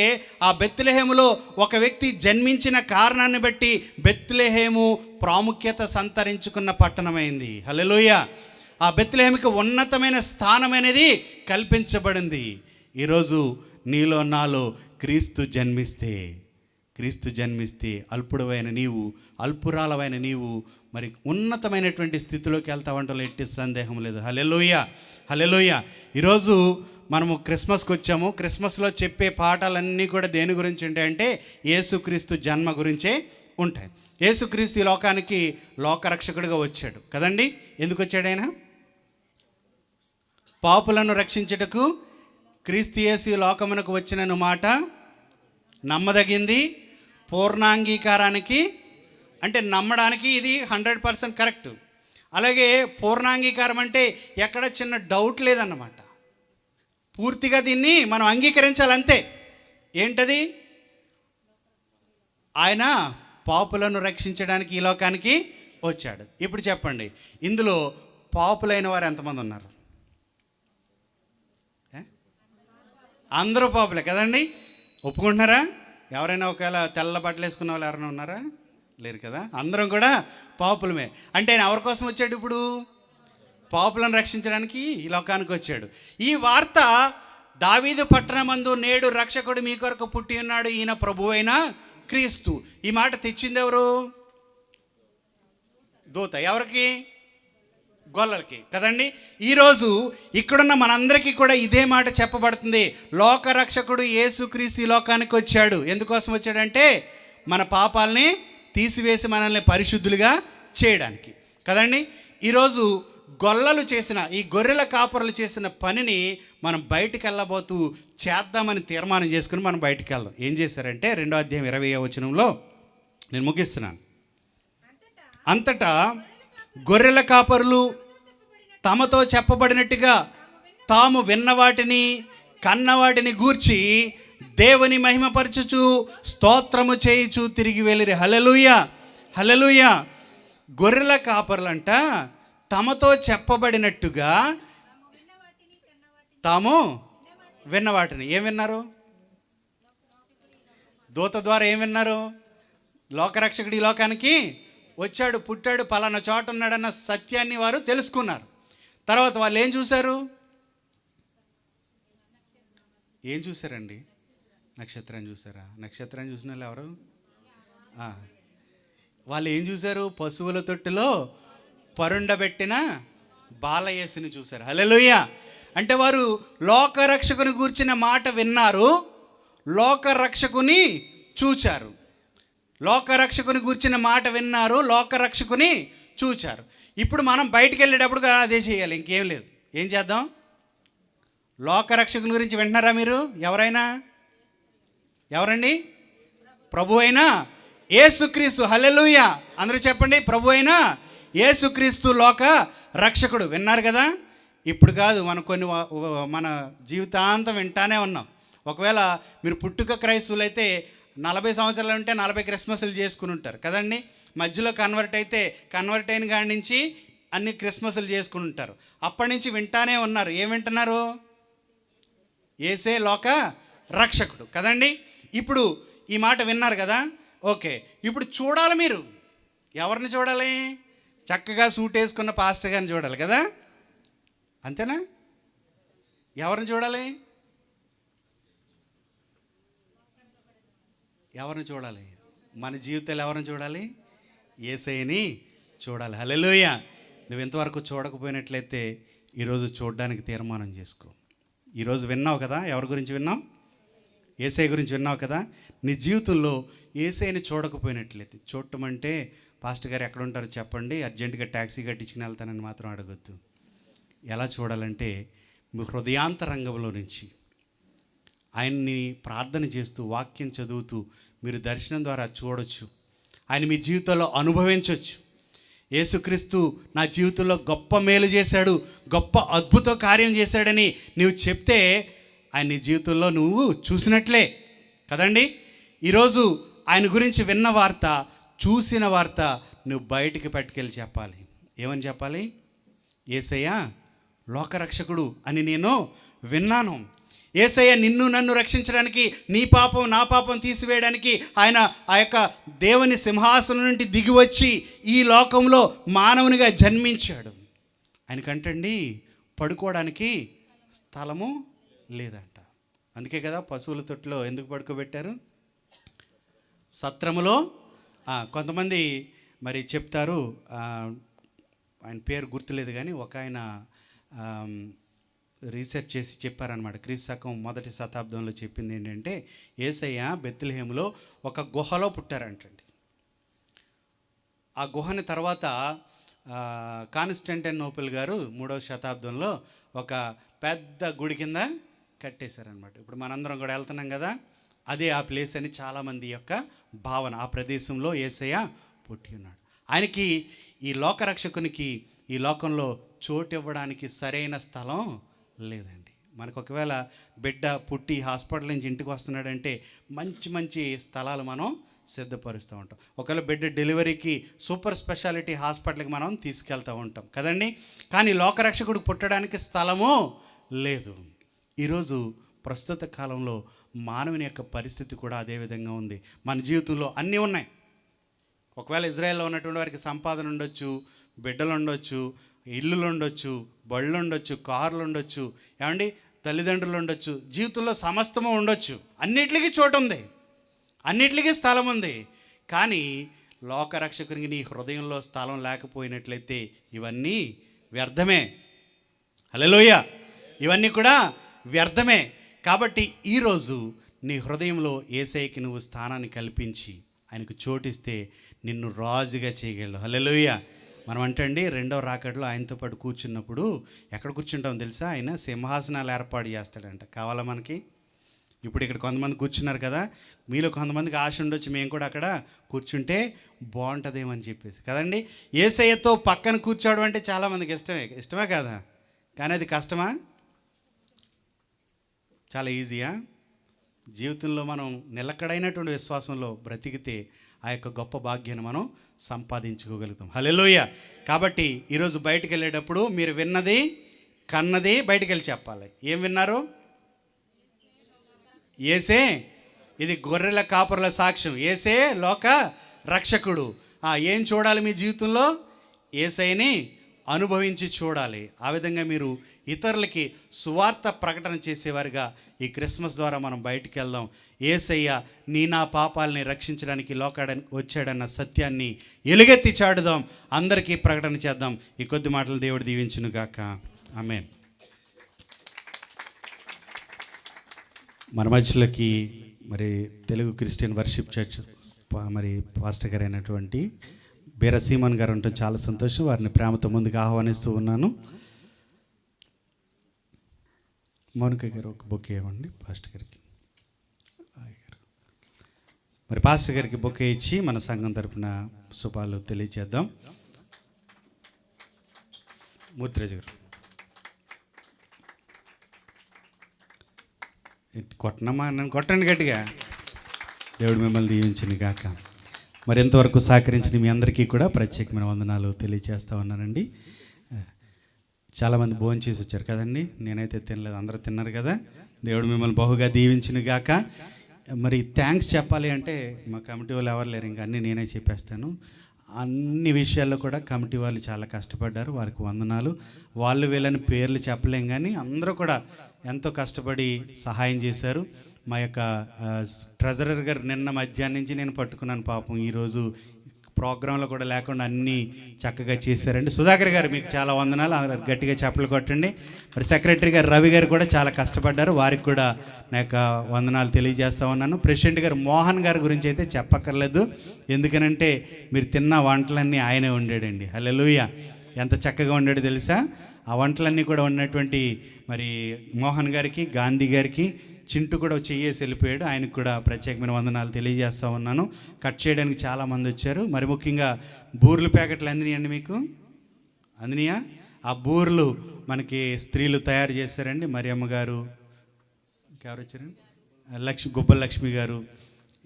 ఆ బెత్లెహేములో ఒక వ్యక్తి జన్మించిన కారణాన్ని బట్టి బెత్లెహేము ప్రాముఖ్యత సంతరించుకున్న పట్టణమైంది. హల్లెలూయా. ఆ బెత్లెహేముకి ఉన్నతమైన స్థానం అనేది కల్పించబడింది. ఈరోజు నీలో నాలో క్రీస్తు జన్మిస్తే అల్పుడవైన నీవు, అల్పురాలవైన నీవు మరి ఉన్నతమైనటువంటి స్థితిలోకి వెళ్తావంటలో ఎట్టి సందేహం లేదు. హల్లెలూయా. ఈరోజు మనము క్రిస్మస్కి వచ్చాము. క్రిస్మస్లో చెప్పే పాఠాలన్నీ కూడా దేని గురించి ఉంటాయంటే యేసుక్రీస్తు జన్మ గురించే ఉంటాయి. యేసుక్రీస్తు ఈ లోకానికి లోకరక్షకుడిగా వచ్చాడు కదండి. ఎందుకు వచ్చాడు ఆయన? పాపులను రక్షించుటకు క్రీస్తు యేసు ఈ లోకమునకు వచ్చిన మాట నమ్మదగింది, పూర్ణాంగీకారానికి అంటే నమ్మడానికి ఇది 100% కరెక్ట్. అలాగే పూర్ణాంగీకారం అంటే ఎక్కడ చిన్న డౌట్ లేదన్నమాట. పూర్తిగా దీన్ని మనం అంగీకరించాలంతే. ఏంటది? ఆయన పాపులను రక్షించడానికి ఈ లోకానికి వచ్చాడు. ఇప్పుడు చెప్పండి, ఇందులో పాపులైన వారు ఎంతమంది ఉన్నారు? అందరూ పాపులే కదండి. ఒప్పుకుంటున్నారా? ఎవరైనా ఒకవేళ తెల్ల బట్టలు వేసుకున్న వాళ్ళు ఎవరైనా ఉన్నారా? లేరు కదా. అందరం కూడా పాపులమే. అంటే ఆయన ఎవరి కోసం వచ్చాడు? ఇప్పుడు పాపులను రక్షించడానికి ఈ లోకానికి వచ్చాడు. ఈ వార్త దావీదు పట్టణమందు నేడు రక్షకుడు మీ కొరకు పుట్టి ఉన్నాడు, ఈయన ప్రభువైన క్రీస్తు. ఈ మాట తెచ్చింది ఎవరు? దూత. ఎవరికి? గొల్లలకి కదండి. ఈరోజు ఇక్కడున్న మనందరికీ కూడా ఇదే మాట చెప్పబడుతుంది. లోకరక్షకుడు యేసుక్రీస్తు ఈ లోకానికి వచ్చాడు. ఎందుకోసం వచ్చాడంటే మన పాపాలని తీసివేసి మనల్ని పరిశుద్ధులుగా చేయడానికి కదండి. ఈరోజు గొల్లలు చేసిన, ఈ గొర్రెల కాపరులు చేసిన పనిని మనం బయటికి వెళ్ళబోతూ చేద్దామని తీర్మానం చేసుకుని మనం బయటికి వెళ్దాం. ఏం చేశారంటే 2వ అధ్యాయం 20వ వచనంలో నేను ముగిస్తున్నాను. అంతటా గొర్రెల కాపరులు తమతో చెప్పబడినట్టుగా తాము విన్నవాటిని కన్నవాటిని గూర్చి దేవుని మహిమపరచుచు స్తోత్రము చేయుచు తిరిగి వెళ్ళిరి. హల్లెలూయా. గొర్రెల కాపరులంట తమతో చెప్పబడినట్టుగా తాము విన్నవాటిని ఏం విన్నారు? దూత ద్వారా ఏం విన్నారు? లోకరక్షకుడు ఈ లోకానికి వచ్చాడు, పుట్టాడు, పలానా చోట ఉన్నాడన్న సత్యాన్ని వారు తెలుసుకున్నారు. తర్వాత వాళ్ళు ఏం చూశారు? ఏం చూశారండి? నక్షత్రాన్ని చూసారా? నక్షత్రాన్ని చూసిన వాళ్ళు ఎవరు? వాళ్ళు ఏం చూశారు? పశువుల తొట్టిలో పరుండబెట్టిన బాలయేసుని చూశారు. హల్లెలూయా. అంటే వారు లోకరక్షకుని గూర్చిన మాట విన్నారు, లోకరక్షకుని చూచారు. లోకరక్షకుని గూర్చిన మాట విన్నారు, లోకరక్షకుని చూచారు. ఇప్పుడు మనం బయటికి వెళ్ళేటప్పుడు అదే చేయాలి, ఇంకేం లేదు. ఏం చేద్దాం? లోకరక్షకుని గురించి వింటున్నారా మీరు? ఎవరండి? ప్రభు అయినా యేసుక్రీస్తు. హల్లెలూయా. అందరూ చెప్పండి, ప్రభు అయినా యేసుక్రీస్తు లోక రక్షకుడు. విన్నారు కదా. ఇప్పుడు కాదు, మన జీవితాంతం వింటానే ఉన్నాం. ఒకవేళ మీరు పుట్టుక క్రైస్తవులు అయితే 40 సంవత్సరాలు ఉంటే 40 క్రిస్మస్లు చేసుకుని ఉంటారు కదండి. మధ్యలో కన్వర్ట్ అయిన కాడి నుంచి అన్ని క్రిస్మస్లు చేసుకుని ఉంటారు. అప్పటి నుంచి వింటానే ఉన్నారు. ఏం వింటున్నారు? యేసే లోక రక్షకుడు కదండి. ఇప్పుడు ఈ మాట విన్నారు కదా. ఓకే, ఇప్పుడు చూడాలి. మీరు ఎవరిని చూడాలి? చక్కగా సూట్ వేసుకున్న పాస్టర్ గారిని చూడాలి కదా. అంతేనా? ఎవరిని చూడాలి? మన జీవితాలు ఎవరిని చూడాలి? యేసయ్యని చూడాలి. హల్లెలూయా. నువ్వు ఇంతవరకు చూడకపోయినట్లయితే ఈరోజు చూడడానికి తీర్మానం చేసుకో. ఈరోజు విన్నావు కదా, ఎవరి గురించి విన్నావు? యేసయ్య గురించి విన్నావు కదా. నీ జీవితంలో యేసయ్యని చూడకపోయినట్లయితే, చూడటం అంటే పాస్టర్ గారు ఎక్కడ ఉంటారో చెప్పండి, అర్జెంటుగా ట్యాక్సీ కట్టించుకుని వెళ్తానని మాత్రం అడగొద్దు. ఎలా చూడాలంటే మీ హృదయాంతరంగంలో నుంచి ఆయన్ని ప్రార్థన చేస్తూ, వాక్యం చదువుతూ మీరు దర్శనం ద్వారా చూడొచ్చు. ఆయన మీ జీవితంలో అనుభవించవచ్చు. యేసుక్రీస్తు నా జీవితంలో గొప్ప మేలు చేశాడు, గొప్ప అద్భుత కార్యం చేశాడని నువ్వు చెప్తే ఆయన నీ జీవితంలో నువ్వు చూసినట్లే కదండి. ఈరోజు ఆయన గురించి విన్న వార్త, చూసిన వార్త నువ్వు బయటికి పట్టుకెళ్ళి చెప్పాలి. ఏమని చెప్పాలి? యేసయ్య లోకరక్షకుడు అని నేను విన్నాను. యేసయ్య నిన్ను నన్ను రక్షించడానికి, నీ పాపం నా పాపం తీసివేయడానికి ఆయన ఆ యొక్క దేవుని సింహాసనం నుండి దిగివచ్చి ఈ లోకంలో మానవునిగా జన్మించాడు. ఆయనకంటండి పడుకోవడానికి స్థలము లేదంట. అందుకే కదా పశువుల తొట్టులో ఎందుకు పడుకోబెట్టారు? సత్రములో. కొంతమంది మరి చెప్తారు, ఆయన పేరు గుర్తులేదు కానీ ఒక ఆయన రీసెర్చ్ చేసి చెప్పారనమాట. క్రీస్తు శకం 1వ శతాబ్దంలో చెప్పింది ఏంటంటే, యేసయ్య బెత్లెహేములో ఒక గుహలో పుట్టారంటండి. ఆ గుహని తర్వాత కాన్స్టంటైనోపుల్ గారు 3వ శతాబ్దంలో ఒక పెద్ద గుడి కింద కట్టేశారనమాట. ఇప్పుడు మనందరం కూడా వెళ్తున్నాం కదా, అదే ఆ ప్లేస్ అని చాలామంది యొక్క భావన. ఆ ప్రదేశంలో యేసయ్య పుట్టి ఉన్నాడు. ఆయనకి, ఈ లోకరక్షకునికి ఈ లోకంలో చోటు ఇవ్వడానికి సరైన స్థలం లేదండి. మనకు ఒకవేళ బిడ్డ పుట్టి హాస్పిటల్ నుంచి ఇంటికి వస్తున్నాడంటే మంచి మంచి స్థలాలు మనం సిద్ధపరుస్తూ ఉంటాం. ఒకవేళ బిడ్డ డెలివరీకి సూపర్ స్పెషాలిటీ హాస్పిటల్కి మనం తీసుకెళ్తూ ఉంటాం కదండి. కానీ లోకరక్షకుడు పుట్టడానికి స్థలము లేదు. ఈరోజు ప్రస్తుత కాలంలో మానవుని యొక్క పరిస్థితి కూడా అదే విధంగా ఉంది. మన జీవితంలో అన్నీ ఉన్నాయి. ఒకవేళ ఇజ్రాయెల్లో ఉన్నటువంటి వారికి సంపాదన ఉండొచ్చు, బిడ్డలు ఉండొచ్చు, ఇల్లులు ఉండొచ్చు, బళ్ళు ఉండొచ్చు, కార్లు ఉండొచ్చు, ఏమండి తల్లిదండ్రులు ఉండొచ్చు, జీవితంలో సమస్తము ఉండొచ్చు. అన్నిటికీ చోటు ఉంది, అన్నిటికీ స్థలం ఉంది. కానీ లోకరక్షకునికి నీ హృదయంలో స్థలం లేకపోయినట్లయితే ఇవన్నీ వ్యర్థమే. హల్లెలూయా. ఇవన్నీ కూడా వ్యర్థమే. కాబట్టి ఈరోజు నీ హృదయంలో యేసయ్యకి నువ్వు స్థానాన్ని కల్పించి ఆయనకు చోటిస్తే నిన్ను రాజుగా చేయగలడు. హల్లెలూయా. మనం అంటండి 2వ రాకడలో ఆయనతో పాటు కూర్చున్నప్పుడు ఎక్కడ కూర్చుంటాం తెలుసా? ఆయన సింహాసనాలు ఏర్పాటు చేస్తాడంట. కావాలా మనకి? ఇప్పుడు ఇక్కడ కొంతమంది కూర్చున్నారు కదా, మీలో కొంతమందికి ఆశ ఉండొచ్చు, మేము కూడా అక్కడ కూర్చుంటే బాగుంటుందేమని చెప్పేసి కదండి. యేసయ్యతో పక్కన కూర్చోవడం అంటే చాలామందికి ఇష్టమే కదా. కానీ అది కష్టమా? చాలా ఈజీయా? జీవితంలో మనం నిలకడైనటువంటి విశ్వాసంలో బ్రతికితే ఆ యొక్క గొప్ప భాగ్యాన్ని మనం సంపాదించుకోగలుగుతాం. హల్లెలూయా. కాబట్టి ఈరోజు బయటికి వెళ్ళేటప్పుడు మీరు విన్నది కన్నది బయటికి వెళ్ళి చెప్పాలి. ఏం విన్నారు? యేసే, ఇది గొర్రెల కాపరుల సాక్ష్యం, యేసే లోక రక్షకుడు. ఏం చూడాలి మీ జీవితంలో? యేసయ్యని అనుభవించి చూడాలి. ఆ విధంగా మీరు ఇతరులకి సువార్త ప్రకటన చేసేవారిగా ఈ క్రిస్మస్ ద్వారా మనం బయటికి వెళ్దాం. యేసయ్య నా పాపాలని రక్షించడానికి లోకానికి వచ్చాడన్న సత్యాన్ని ఎలుగెత్తి చాటుదాం, అందరికీ ప్రకటన చేద్దాం. ఈ కొద్ది మాటలు దేవుడు దీవించును గాక. ఆమేన్. మన మధ్యలోకి మరి తెలుగు క్రిస్టియన్ వర్షిప్ చర్చ్ మరి పాస్టర్ గారు అయినటువంటి బీర సీమన్ గారు ఉండటం చాలా సంతోషం. వారిని ప్రేమతో ముందుకు ఆహ్వానిస్తూ ఉన్నాను. మౌనిక గారు ఒక బొకే ఇవ్వండి పాస్టర్ గారికి. మరి పాస్టర్ గారికి బొకే ఇచ్చి మన సంఘం తరపున శుభాలు తెలియజేద్దాం. మూర్తిరాజు గారు కొట్టనమ్మా, నన్ను కొట్టండి గట్టిగా. దేవుడు మిమ్మల్ని దీవించింది గాక. మరి ఎంతవరకు సహకరించిన మీ అందరికీ కూడా ప్రత్యేకమైన వందనాలు తెలియజేస్తూ ఉన్నానండి. చాలామంది భోజనం చేసి వచ్చారు కదండి, నేనైతే తినలేదు, అందరూ తిన్నారు కదా. దేవుడు మిమ్మల్ని బహుగా దీవించిన గాక. మరి థ్యాంక్స్ చెప్పాలి అంటే మా కమిటీ వాళ్ళు ఎవరు లేరు, ఇంకా అన్నీ నేనే చెప్పేస్తాను. అన్ని విషయాల్లో కూడా కమిటీ వాళ్ళు చాలా కష్టపడ్డారు, వారికి వందనాలు. వాళ్ళు వీళ్ళని పేర్లు చెప్పలేం కానీ అందరూ కూడా ఎంతో కష్టపడి సహాయం చేశారు. మా యొక్క ట్రెజరర్ గారు నిన్న మధ్యాహ్నం నుంచి నేను పట్టుకున్నాను పాపం, ఈరోజు ప్రోగ్రాంలో కూడా లేకుండా అన్నీ చక్కగా చేశారండి. సుధాకర్ గారు మీకు చాలా వందనాలు, గట్టిగా చప్పలు కొట్టండి. మరి సెక్రటరీ గారు రవి గారు కూడా చాలా కష్టపడ్డారు, వారికి కూడా నా యొక్క వందనాలు తెలియజేస్తా ఉన్నాను. ప్రెసిడెంట్ గారు మోహన్ గారి గురించి అయితే చెప్పక్కర్లేదు, ఎందుకనంటే మీరు తిన్న వంటలన్నీ ఆయనే వండాడండి. హల్లెలూయా. ఎంత చక్కగా వండాడు తెలుసా? ఆ వంటలన్నీ కూడా ఉన్నటువంటి మరి మోహన్ గారికి, గాంధీ గారికి, చింటూ కూడా చెయ్యేసి వెళ్ళిపోయాడు, ఆయనకు కూడా ప్రత్యేకమైన వందనాలు తెలియజేస్తూ ఉన్నాను. కట్ చేయడానికి చాలామంది వచ్చారు. మరి ముఖ్యంగా బూర్లు ప్యాకెట్లు అందినాయండి మీకు? అందినాయా? ఆ బూర్లు మనకి స్త్రీలు తయారు చేశారండి. మరి అమ్మగారు, ఇంకెవరు వచ్చారండి? గుబ్బల లక్ష్మి గారు,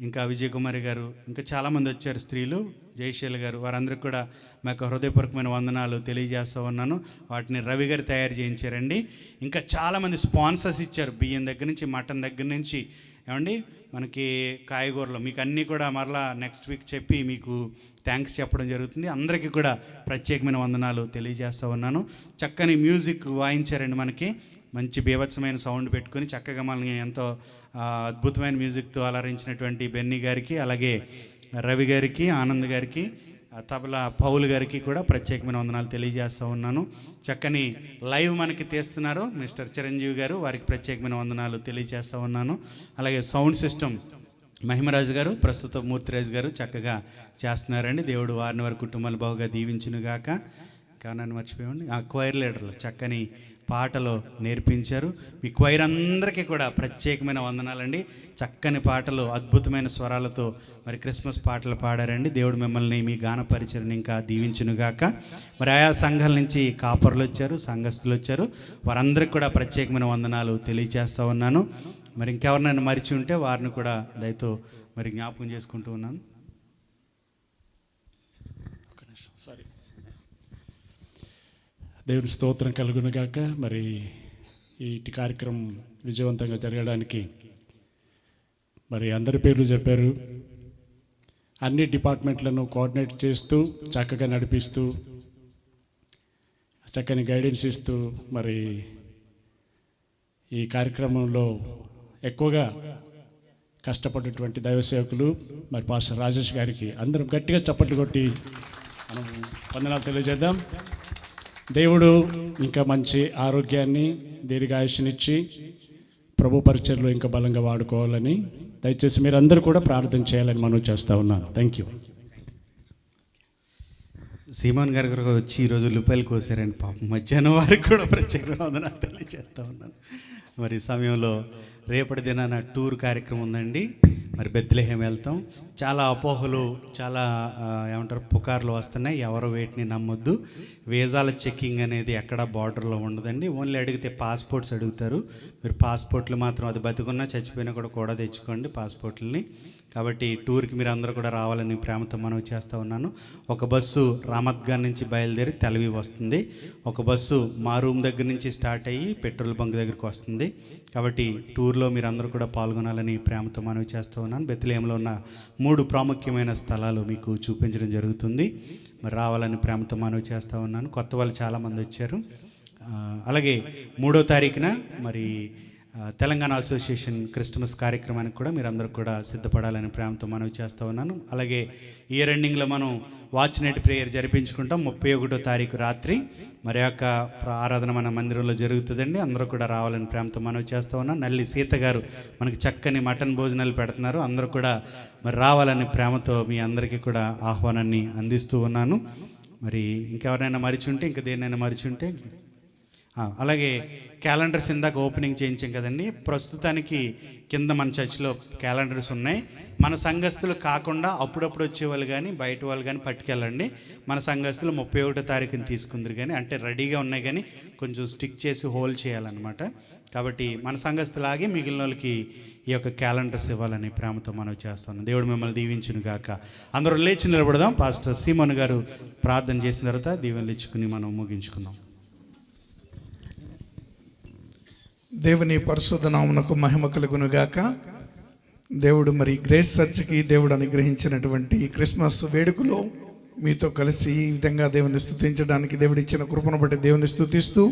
ఇంకా విజయకుమారి గారు, ఇంకా చాలామంది వచ్చారు స్త్రీలు, జయశీల గారు, వారందరికీ కూడా మాకు హృదయపూర్వకమైన వందనాలు తెలియజేస్తూ ఉన్నాను. వాటిని రవి గారు తయారు చేయించారండి. ఇంకా చాలామంది స్పాన్సర్స్ ఇచ్చారు, బియ్యం దగ్గర నుంచి, మటన్ దగ్గర నుంచి, ఏమండి మనకి కాయగూరలు మీకు అన్నీ కూడా మరలా నెక్స్ట్ వీక్ చెప్పి మీకు థ్యాంక్స్ చెప్పడం జరుగుతుంది. అందరికీ కూడా ప్రత్యేకమైన వందనాలు తెలియజేస్తూ ఉన్నాను. చక్కని మ్యూజిక్ వాయించారండి, మనకి మంచి బీభత్సమైన సౌండ్ పెట్టుకొని చక్కగా మనల్ని ఎంతో అద్భుతమైన మ్యూజిక్తో అలరించినటువంటి బెన్నీ గారికి, అలాగే రవి గారికి, ఆనంద్ గారికి, తబలా పౌల్ గారికి కూడా ప్రత్యేకమైన వందనాలు తెలియజేస్తూ ఉన్నాను. చక్కని లైవ్ మనకి తీస్తున్నారు మిస్టర్ చిరంజీవి గారు, వారికి ప్రత్యేకమైన వందనాలు తెలియజేస్తూ ఉన్నాను. అలాగే సౌండ్ సిస్టమ్ మహిమరాజు గారు, ప్రస్తుత మూర్తిరాజు గారు చక్కగా చేస్తున్నారండి. దేవుడు వారిని వారి కుటుంబాలు బాగుగా దీవించునుగాక. కారణాన్ని మర్చిపోయండి. ఆ క్వైర్ లీడర్లు చక్కని పాటలు నేర్పించారు. మీ క్వైర్ అందరికీ కూడా ప్రత్యేకమైన వందనాలండి. చక్కని పాటలు, అద్భుతమైన స్వరాలతో మరి క్రిస్మస్ పాటలు పాడారండి. దేవుడు మిమ్మల్ని మీ గాన పరిచయం ఇంకా దీవించునుగాక. మరి ఆయా సంఘాల నుంచి కాపర్లు వచ్చారు, సంఘస్థులు వచ్చారు, వారందరికీ కూడా ప్రత్యేకమైన వందనాలు తెలియజేస్తూ ఉన్నాను. మరి ఇంకెవరినైనా మరిచి ఉంటే వారిని కూడా దయతో మరి జ్ఞాపకం చేసుకుంటూ ఉన్నాను. దేవుని స్తోత్రం కలుగునుగాక. మరి ఈ కార్యక్రమం విజయవంతంగా జరగడానికి మరి అందరి పేర్లు చెప్పారు. అన్ని డిపార్ట్మెంట్లను కోఆర్డినేట్ చేస్తూ చక్కగా నడిపిస్తూ చక్కని గైడెన్స్ ఇస్తూ మరి ఈ కార్యక్రమంలో ఎక్కువగా కష్టపడేటువంటి దైవ సేవకులు మరి పాస్టర్ రాజేష్ గారికి అందరం గట్టిగా చప్పట్లు కొట్టి మనం వందనాలు తెలియజేద్దాం. దేవుడు ఇంకా మంచి ఆరోగ్యాన్ని, దీర్ఘాయుష్నిచ్చి ప్రభు పరిచర్లో ఇంకా బలంగా వాడుకోవాలని దయచేసి మీరందరూ కూడా ప్రార్థన చేయాలని మనం చేస్తూ ఉన్నాను. Thank you. సీమాన్ గారు కూడా వచ్చి ఈరోజు ఉల్లిపాయలు కోసారండి పాపం. మధ్యాహ్నం వారికి కూడా ప్రత్యేకంగా వందనాలు తెలియజేస్తూ ఉన్నాను. మరి సమయంలో రేపటి దినాన టూర్ కార్యక్రమం ఉందండి. మరి బెత్లెహేం వెళ్తాం. చాలా అపోహలు, చాలా ఏమంటారు పుకార్లు వస్తున్నాయి. ఎవరు వేటిని నమ్మొద్దు. వీసాల చెక్కింగ్ అనేది ఎక్కడ బార్డర్లో ఉండదండి. ఓన్లీ అడిగితే పాస్పోర్ట్స్ అడుగుతారు. మీరు పాస్పోర్ట్లు మాత్రం అది బతుకున్నా చచ్చిపోయినా కూడా తెచ్చుకోండి పాస్పోర్ట్లని. కాబట్టి టూర్కి మీరు అందరూ కూడా రావాలని ప్రేమతో మనవి చేస్తూ ఉన్నాను. ఒక బస్సు రామత్గాన్ నుంచి బయలుదేరి తెలవి వస్తుంది. ఒక బస్సు మా రూమ్ దగ్గర నుంచి స్టార్ట్ అయ్యి పెట్రోల్ బంక్ దగ్గరికి వస్తుంది. కాబట్టి టూర్లో మీరు అందరూ కూడా పాల్గొనాలని ప్రేమతో మనవి చేస్తూ ఉన్నాను. బెత్లెహేంలో ఉన్న 3 ప్రాముఖ్యమైన స్థలాలు మీకు చూపించడం జరుగుతుంది. మరి రావాలని ప్రేమతో మనవి చేస్తూ ఉన్నాను. కొత్త వాళ్ళు చాలామంది వచ్చారు. అలాగే 3వ తారీఖున మరి తెలంగాణ అసోసియేషన్ క్రిస్మస్ కార్యక్రమానికి కూడా మీరు అందరూ కూడా సిద్ధపడాలని ప్రేమతో మనవి చేస్తూ ఉన్నాను. అలాగే ఇయర్ ఎండింగ్లో మనం వాచ్ నైట్ ప్రేయర్ జరిపించుకుంటాం. 31వ తారీఖు రాత్రి మరి యొక్క ఆరాధన మన మందిరంలో జరుగుతుందండి. అందరూ కూడా రావాలని ప్రేమతో మనవి చేస్తూ ఉన్నాను. నల్లి సీత గారు మనకి చక్కని మటన్ భోజనాలు పెడుతున్నారు. అందరూ కూడా మరి రావాలని ప్రేమతో మీ అందరికీ కూడా ఆహ్వానాన్ని అందిస్తూ ఉన్నాను. మరి ఇంకెవరైనా మరిచుంటే, ఇంకా దేన్నైనా మరిచుంటే. అలాగే క్యాలెండర్స్ ఇందాక ఓపెనింగ్ చేయించాం కదండి. ప్రస్తుతానికి కింద మన చర్చిలో క్యాలెండర్స్ ఉన్నాయి. మన సంఘస్థులు కాకుండా అప్పుడప్పుడు వచ్చేవాళ్ళు కానీ బయట వాళ్ళు కానీ పట్టుకెళ్ళండి. మన సంఘస్థులు 31వ తారీఖుని తీసుకుందరు కానీ, అంటే రెడీగా ఉన్నాయి కానీ కొంచెం స్టిక్ చేసి హోల్డ్ చేయాలన్నమాట. కాబట్టి మన సంఘస్థులాగే మిగిలిన వాళ్ళకి ఈ యొక్క క్యాలెండర్స్ ఇవ్వాలని ప్రేమతో మనం చేస్తున్నాం. దేవుడు మిమ్మల్ని దీవించును గాక. అందరూ లేచి నిలబడదాం. పాస్టర్ సీమన్ గారు ప్రార్థన చేసిన తర్వాత దీవెనలు ఇచ్చుకుని మనం ముగించుకుందాం. దేవుని పరిశుద్ధ నామమునకు మహిమ కలుగునుగాక. దేవుడు మరి గ్రేస్ చర్చ్కి దేవుడు అనుగ్రహించినటువంటి క్రిస్మస్ వేడుకలో మీతో కలిసి ఈ విధంగా దేవుని స్తుతించడానికి దేవుడు ఇచ్చిన కృపను బట్టి దేవుని స్తుతిస్తూ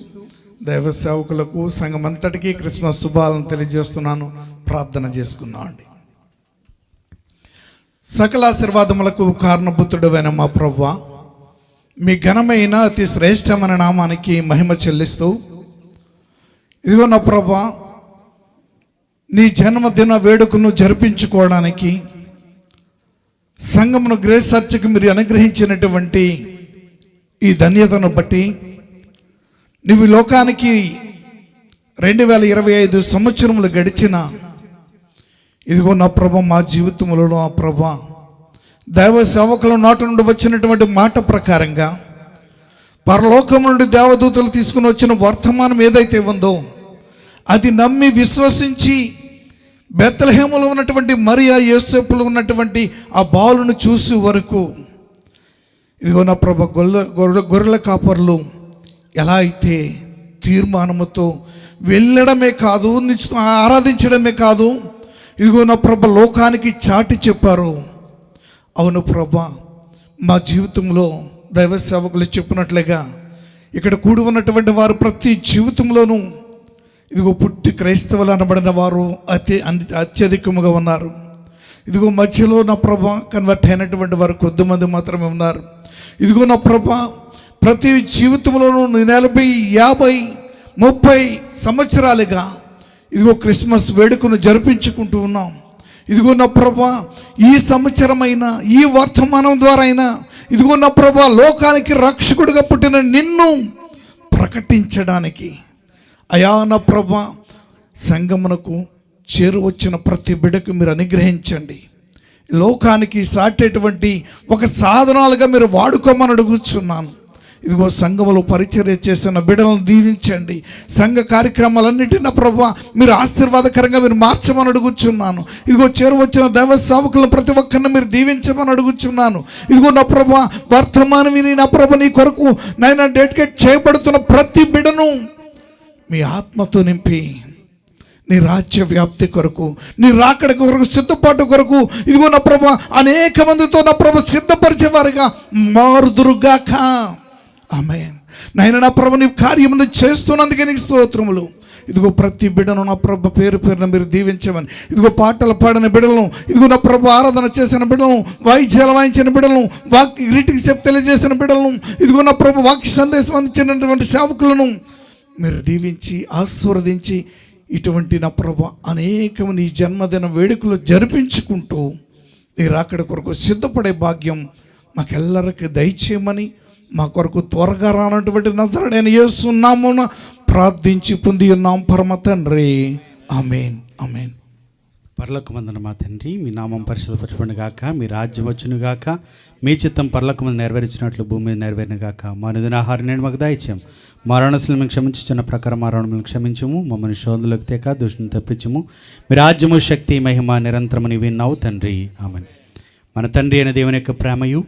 దైవ సేవకులకు సంఘమంతటికీ క్రిస్మస్ శుభాలను తెలియజేస్తున్నాను. ప్రార్థన చేసుకుందాం అండి. సకల ఆశీర్వాదములకు కారణభూతుడైన మా ప్రభువా, మీ ఘనమైన అతి శ్రేష్టమైన నామానికి మహిమ చెల్లిస్తూ, ఇదిగో నా ప్రభువా, నీ జన్మదిన వేడుకను జరిపించుకోవడానికి సంఘమును గ్రేస్ చర్చ్కి మీరు అనుగ్రహించినటువంటి ఈ ధన్యతను బట్టి, నువ్వు లోకానికి 2025 సంవత్సరములు గడిచిన ఇదిగో నా ప్రభా, మా జీవితంలో నా ప్రభా దైవ సేవకుల నాటి నుండి వచ్చినటువంటి మాట ప్రకారంగా పరలోకం నుండి దేవదూతలు తీసుకుని వచ్చిన వర్తమానం ఏదైతే ఉందో అది నమ్మి విశ్వసించి బెత్లెహేములో ఉన్నటువంటి మరియా యోసేపులో ఉన్నటువంటి ఆ బాలును చూసి వరకు ఇదిగో నా ప్రభా గొర్రెల కాపర్లు ఎలా అయితే తీర్మానముతో వెళ్ళడమే కాదు, ఆరాధించడమే కాదు, ఇదిగో నా ప్రభ లోకానికి చాటి చెప్పారు. అవును ప్రభా, మా జీవితంలో దైవ సేవకులు చెప్పినట్లుగా ఇక్కడ కూడి ఉన్నటువంటి వారు ప్రతి జీవితంలోనూ ఇదిగో పుట్టి క్రైస్తవులు అనబడిన వారు అత్యధికముగా ఉన్నారు. ఇదిగో మధ్యలో నా ప్రభ కన్వర్ట్ అయినటువంటి వారు కొద్దిమంది మాత్రమే ఉన్నారు. ఇదిగో నా ప్రభ ప్రతి జీవితంలోనూ 40, 50, 30 సంవత్సరాలుగా ఇదిగో క్రిస్మస్ వేడుకను జరిపించుకుంటూ ఉన్నాం. ఇదిగో నా ప్రభా, ఈ సంవత్సరమైనా ఈ వర్తమానం ద్వారా అయినా ఇదిగో నా ప్రభా లోకానికి రక్షకుడిగా పుట్టిన నిన్ను ప్రకటించడానికి అయా నా ప్రభా సంగమునకు చేరువచ్చిన ప్రతి బిడ్డకు మీరు అనుగ్రహించండి. లోకానికి సాటేటువంటి ఒక సాధనాలుగా మీరు వాడుకోమని అడుగుతున్నాను. ఇదిగో సంఘములో పరిచర్య చేసిన బిడ్డలను దీవించండి. సంఘ కార్యక్రమాలన్నింటినీ ప్రభా మీరు ఆశీర్వాదకరంగా మీరు మార్చమని అడుగుచున్నాను. ఇదిగో చేరువచ్చిన దైవ సేవకులను ప్రతి ఒక్కరిని మీరు దీవించమని అడుగుచున్నాను. ఇదిగో నా ప్రభా వర్తమానం విని నా ప్రభా నీ కొరకు నాయన డెడికేట్ చేయబడుతున్న ప్రతి బిడ్డను మీ ఆత్మతో నింపి నీ రాజ్య వ్యాప్తి కొరకు, నీ రాకడ కొరకు, సిద్ధపాటు కొరకు ఇదిగో నా ప్రభా అనేక మందితో నా ప్రభా సిద్ధపరిచేవారుగా మారుదురుగాక. ఆమేన్. నాయన నా ప్రభు నీ కార్యమును చేస్తున్నందుకే నీకు స్తోత్రములు. ఇదిగో ప్రతి బిడ్డను నా ప్రభు పేరు పేరున మీరు దీవించమని, ఇదిగో పాటలు పాడిన బిడ్డలను, ఇదిగో నా ప్రభు ఆరాధన చేసిన బిడ్డలను, వాయిద్యాలు వాయించిన బిడ్డలను, గ్రీటింగ్స్ తెలియజేసిన బిడ్డలను, ఇదిగో నా ప్రభు వాక్య సందేశం అందించినటువంటి సేవకులను మీరు దీవించి ఆశీర్వదించి ఇటువంటి నా ప్రభు అనేకము నీ జన్మదిన వేడుకలు జరిపించుకుంటూ నీ రాకడ కొరకు సిద్ధపడే భాగ్యం మాకెల్లరికి దయచేయమని మా కొరకు త్వరగా రానటువంటి నజరేయుడైన యేసు నామమున ప్రార్థించి పొంది ఉన్నాం పరమ తండ్రి. ఆమేన్, ఆమేన్. పరలోకమందున మా తండ్రి, మీ నామం పరిశుద్ధపరచబడును గాక, మీ రాజ్యం వచ్చును గాక, మీ చిత్తం పరలోకమందు నెరవేర్చినట్లు భూమి మీద నెరవేరును గాక. మా అనుదిన ఆహారం నేడు మాకు దయచేయం. మా రుణస్తులను మేము క్షమించుచున్న ప్రకారం మా రుణములను క్షమించుము. మమ్మల్ని శోధనలోకి తేక దుష్టుని తప్పించుము. మీ రాజ్యము, శక్తి, మహిమ నిరంతరము నీవే ఉన్నావు తండ్రి. ఆమేన్. మన తండ్రి అయిన దేవుని యొక్క ప్రేమయు,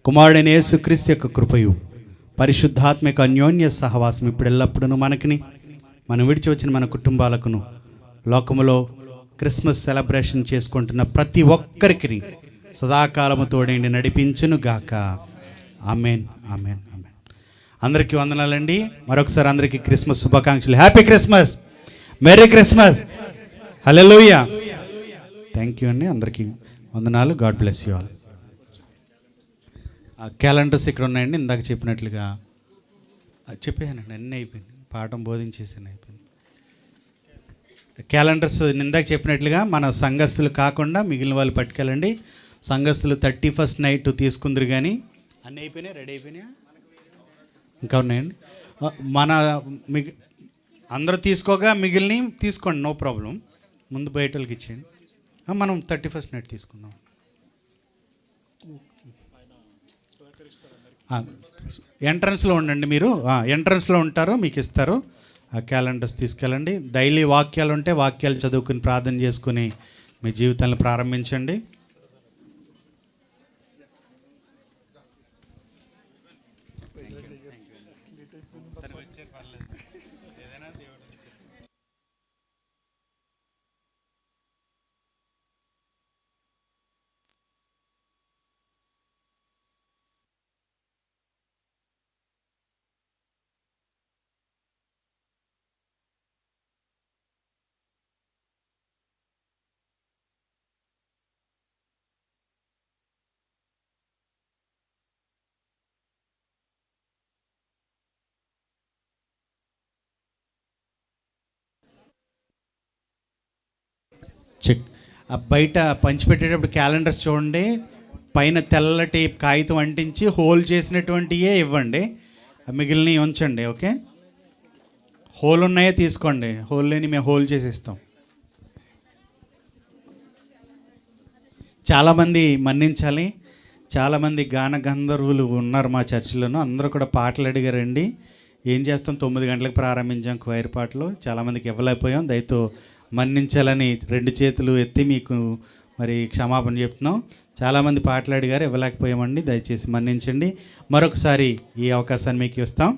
కుమారుడైన యేసుక్రీస్తు యొక్క కృపయు, పరిశుద్ధాత్మ యొక్క అన్యోన్య సహవాసం ఇప్పుడు ఎల్లప్పుడూ మనకిని, మనం విడిచి వచ్చిన మన కుటుంబాలకును, లోకములో క్రిస్మస్ సెలబ్రేషన్ చేసుకుంటున్న ప్రతి ఒక్కరికి సదాకాలము తోడేండి నడిపించును గాక. ఆమేన్, ఆమేన్, ఆమేన్. అందరికీ వందనాలండి. మరొకసారి అందరికీ క్రిస్మస్ శుభాకాంక్షలు. Happy Christmas, merry Christmas, hallelujah. Thank you అండి. అందరికీ వందనాలు. God bless you all. Calendars ఇక్కడ ఉన్నాయండి. ఇందాక చెప్పినట్లుగా చెప్పానండి, అన్నీ అయిపోయింది, పాఠం బోధించేసాను, అయిపోయింది. క్యాలెండర్స్ ఇందాక చెప్పినట్లుగా మన సంఘస్థులు కాకుండా మిగిలిన వాళ్ళు పట్టుకెళ్ళండి. సంఘస్థులు 31st నైట్ తీసుకుందరు, కానీ అన్నీ అయిపోయినాయి, రెడీ అయిపోయినాయా, ఇంకా ఉన్నాయండి. అందరూ తీసుకోగా మిగిలినవి తీసుకోండి, నో ప్రాబ్లం. ముందు బయట వాళ్ళకి ఇచ్చేయండి. మనం 31st నైట్ తీసుకుందాం. ఎంట్రన్స్లో ఉండండి, మీరు ఎంట్రన్స్లో ఉంటారు, మీకు ఇస్తారు. ఆ క్యాలెండర్స్ తీసుకెళ్ళండి. డైలీ వాక్యాలు ఉంటే వాక్యాలు చదువుకుని ప్రార్థన చేసుకుని మీ జీవితాన్ని ప్రారంభించండి. చెక్. బయట పంచిపెట్టేటప్పుడు క్యాలెండర్స్ చూడండి, పైన తెల్లటి కాగితం అంటించి హోల్ చేసినటువంటివే ఇవ్వండి, మిగిలినవి ఉంచండి. ఓకే, హోల్ ఉన్నాయే తీసుకోండి, హోల్ లేని మేము హోల్ చేసి ఇస్తాం. చాలామంది మన్నించాలి, చాలామంది గాన గంధర్వులు ఉన్నారు మా చర్చిలోనూ, అందరూ కూడా పాటలు అడిగారండి. ఏం చేస్తాం, 9 గంటలకు ప్రారంభించాం క్వైర్ పాటలు, చాలామందికి ఇవ్వలేకపోయాం. దయతో మన్నించాలని 2 చేతులు ఎత్తి మీకు మరి క్షమాపణ చెప్తున్నాం. చాలామంది పాటలు అడిగారు, ఇవ్వలేకపోయామండి, దయచేసి మన్నించండి. మరొకసారి ఈ అవకాశాన్ని మీకు ఇస్తాం.